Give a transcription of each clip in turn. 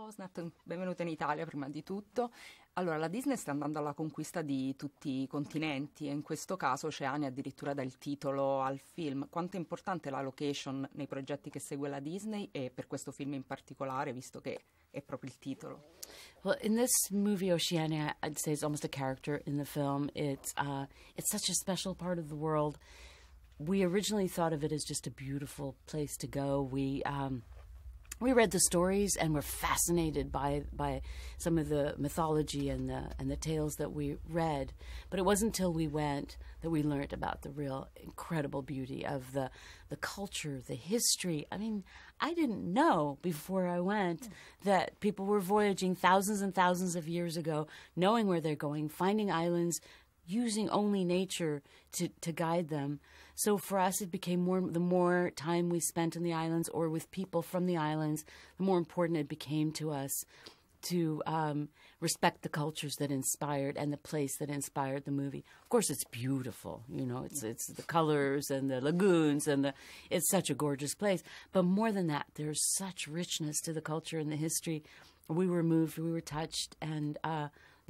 Osnat, benvenuta in Italia prima di tutto. Allora, la Disney sta andando alla conquista di tutti i continenti e in questo caso Oceania addirittura dà il titolo al film. Quanto è importante la location nei progetti che segue la Disney e per questo film in particolare, visto che è proprio il titolo? Well, in this movie, Oceania, I'd say it's almost a character in the film. It's such a special part of the world. We originally thought of it as just a beautiful place to go. We read the stories and were fascinated by some of the mythology and the tales that we read. But it wasn't until we went that we learned about the real incredible beauty of the culture, the history. I mean, I didn't know before I went that people were voyaging thousands and thousands of years ago, knowing where they're going, finding islands, using only nature to guide them. So for us, it became the more time we spent in the islands or with people from the islands, the more important it became to us to respect the cultures that inspired and the place that inspired the movie. Of course, it's beautiful. You know, it's the colors and the lagoons and it's such a gorgeous place. But more than that, there's such richness to the culture and the history. We were moved, we were touched, and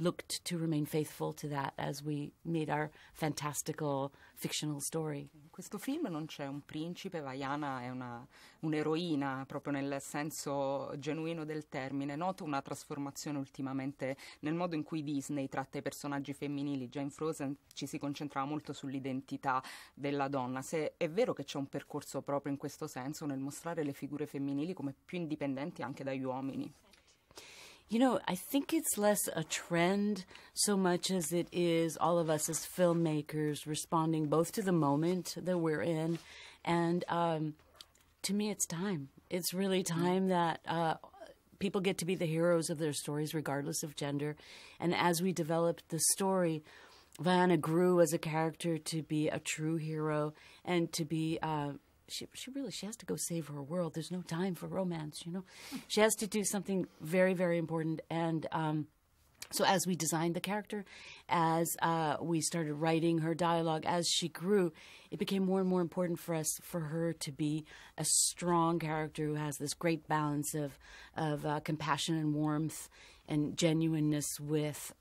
looked to remain faithful to that as we made our fantastical fictional story. In questo film non c'è un principe, Vaiana è un'eroina proprio nel senso genuino del termine. Noto una trasformazione ultimamente nel modo in cui Disney tratta i personaggi femminili. Già in Frozen ci si concentrava molto sull'identità della donna. Se è vero che c'è un percorso proprio in questo senso nel mostrare le figure femminili come più indipendenti anche dagli uomini. You know, I think it's less a trend so much as it is all of us as filmmakers responding both to the moment that we're in and to me it's time. It's really time that people get to be the heroes of their stories regardless of gender. And as we developed the story, Vaiana grew as a character to be a true hero and to be she has to go save her world. There's no time for romance, you know. She has to do something very, very important. And so as we designed the character, as we started writing her dialogue, as she grew, it became more and more important for us, for her to be a strong character who has this great balance of compassion and warmth and genuineness with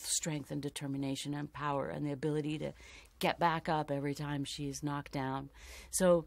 strength and determination and power and the ability to get back up every time she's knocked down. So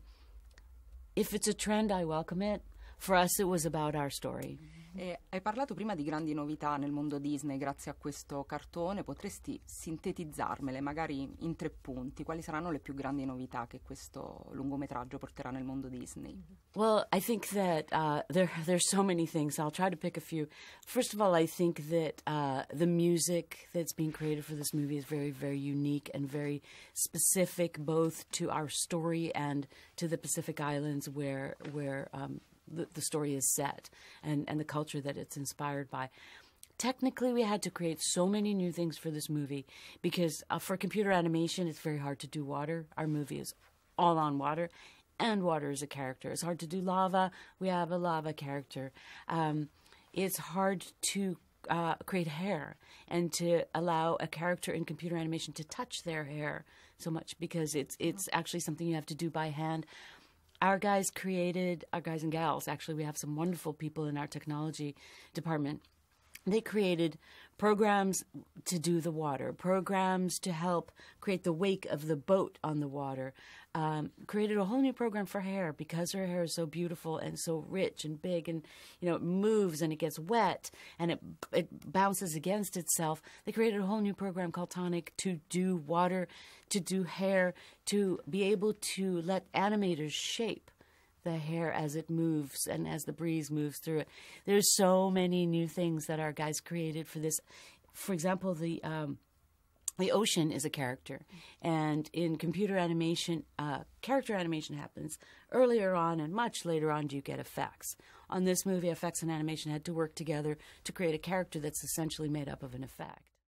if it's a trend, I welcome it. For us, it was about our story. Hai parlato prima di grandi novità nel mondo Disney grazie a questo cartone. Potresti sintetizzarmele, magari in 3 punti? Quali saranno le più grandi novità che questo lungometraggio porterà nel mondo Disney? Well, I think that there's so many things. I'll try to pick a few. First of all, I think that the music that's being created for this movie is very, very unique and very specific both to our story and to the Pacific Islands where the story is set and the culture that it's inspired by. Technically, we had to create so many new things for this movie because for computer animation, it's very hard to do water. Our movie is all on water, and water is a character. It's hard to do lava. We have a lava character. It's hard to create hair and to allow a character in computer animation to touch their hair so much because it's actually something you have to do by hand. Our guys and gals, actually, we have some wonderful people in our technology department. They created programs to do the water, programs to help create the wake of the boat on the water, created a whole new program for hair because her hair is so beautiful and so rich and big and, you know, it moves and it gets wet and it bounces against itself. They created a whole new program called Tonic to do water, to do hair, to be able to let animators shape the hair as it moves and as the breeze moves through it. There's so many new things that our guys created for this. For example, the ocean is a character, and in computer animation, character animation happens earlier on, and much later on do you get effects. On this movie, effects and animation had to work together to create a character that's essentially made up of an effect.